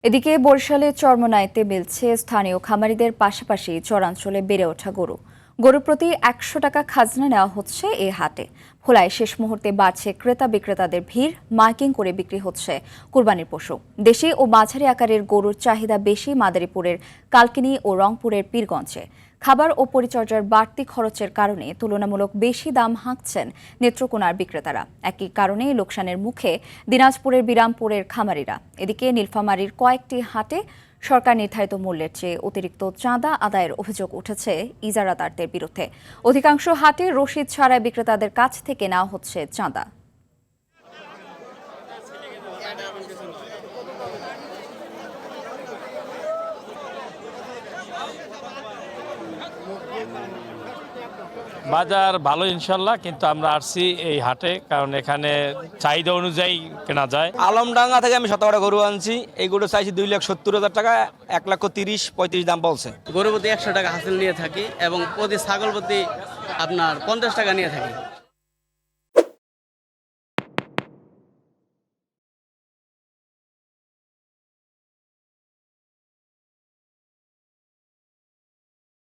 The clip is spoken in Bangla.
এদিকে বরিশালের চরমোনাইতে মিলছে স্থানীয় খামারিদের পাশাপাশি চরাঞ্চলে বেড়ে ওঠা গরুর প্রতি ১০০ টাকা খাজনা নেওয়া হচ্ছে এই হাটে। ভোলায় শেষ মুহূর্তে বাড়ছে ক্রেতা বিক্রেতাদের ভিড়, মাইকিং করে বিক্রি হচ্ছে কুরবানির পশু। দেশি ও মাঝারি আকারের গরুর চাহিদা বেশি মাদারীপুরের কালকিনি ও রংপুরের পীরগঞ্জে। খাবার ও পরিচর্যার বাড়তি খরচের কারণে তুলনামূলক বেশি দাম হাঁকছেন নেত্রকোনার বিক্রেতারা। একই কারণে লোকসানের মুখে দিনাজপুরের বিরামপুরের খামারিরা। এদিকে নীলফামারীর কয়েকটি হাটে সরকার নির্ধারিত মূল্যের চেয়ে অতিরিক্ত চাঁদা আদায়ের অভিযোগ উঠেছে ইজারাদারদের বিরুদ্ধে। অধিকাংশ হাটে রসিদ ছাড়াই বিক্রেতাদের কাছ থেকে নেওয়া হচ্ছে চাঁদা। বাজার ভালো ইনশাল্লাহ, কিন্তু আমরা আসছি এই হাটে কারণ এখানে চাহিদা অনুযায়ী কেনা যায়। আলমডাঙ্গা থেকে আমি শতকরা গরু আনছি। এই গরু চাইছি 2,70,000 টাকা, 1,30,35 দাম বলছে। গরু প্রতি 100 টাকা হাসিল নিয়ে থাকি এবং প্রতি ছাগল প্রতি আপনার 50 টাকা নিয়ে থাকি।